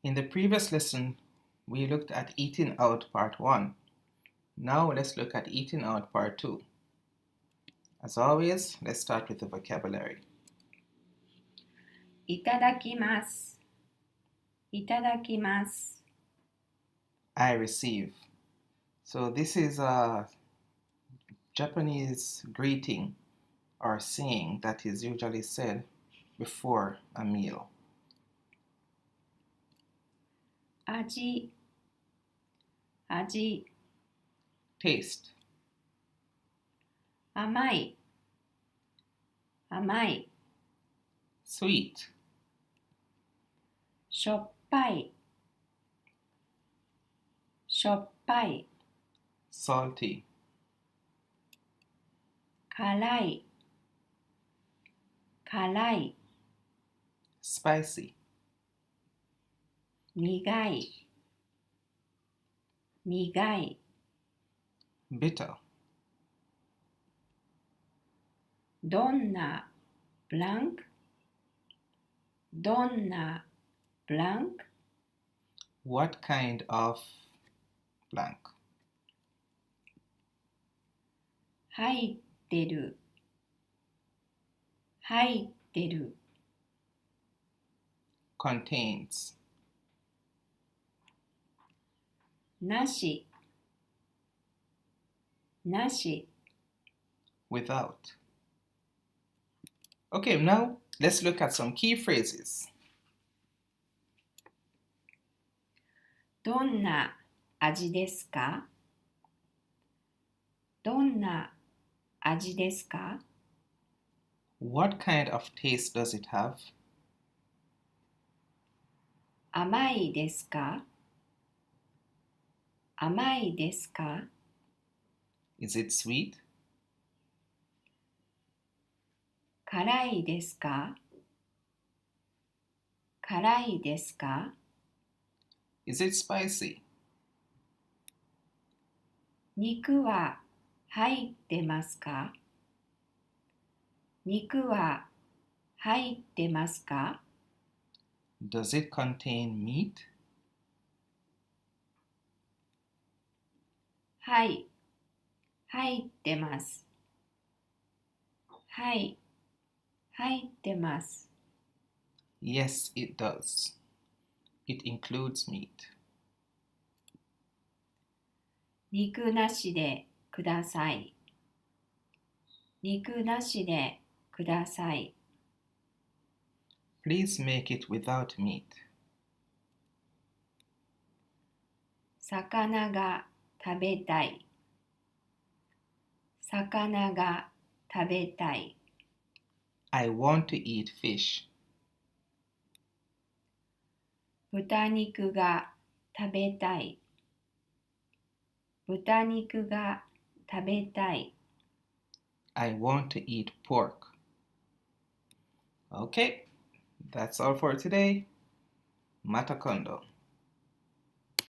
In the previous lesson, we looked at eating out part 1. Now let's look at eating out part 2. As always, let's start with the vocabulary. いただきます。いただきます。I receive. So this is a Japanese greeting or saying that is usually said before a meal. 味、味、 Taste. 甘い、甘い、 Sweet. しょっぱい、しょっぱい、 Salty. 辛い、辛い、 Spicy. 苦い、苦い、 Bitter. どんなブランク、どんなブランク、 What kind of blank? 入ってる、入ってる、 Contains. なし、なし、 Without. Okay, now let's look at some key phrases. どんな味ですか？どんな味ですか？ What kind of taste does it have? 甘いですか？甘いですか？ Is it sweet? 辛いですか？辛いですか？ Is it spicy? 肉は入ってますか？肉は入ってますか？ Does it contain meat? はい、入ってます。はい、入ってます。 Yes, it does. It includes meat. 肉なしでください。肉なしでください。 Please make it without meat. 魚が食べたい。魚が食べたい。 I want to eat fish. 豚肉が食べたい。豚肉が食べたい。 I want to eat pork. Okay, that's all for today. Mata kondo.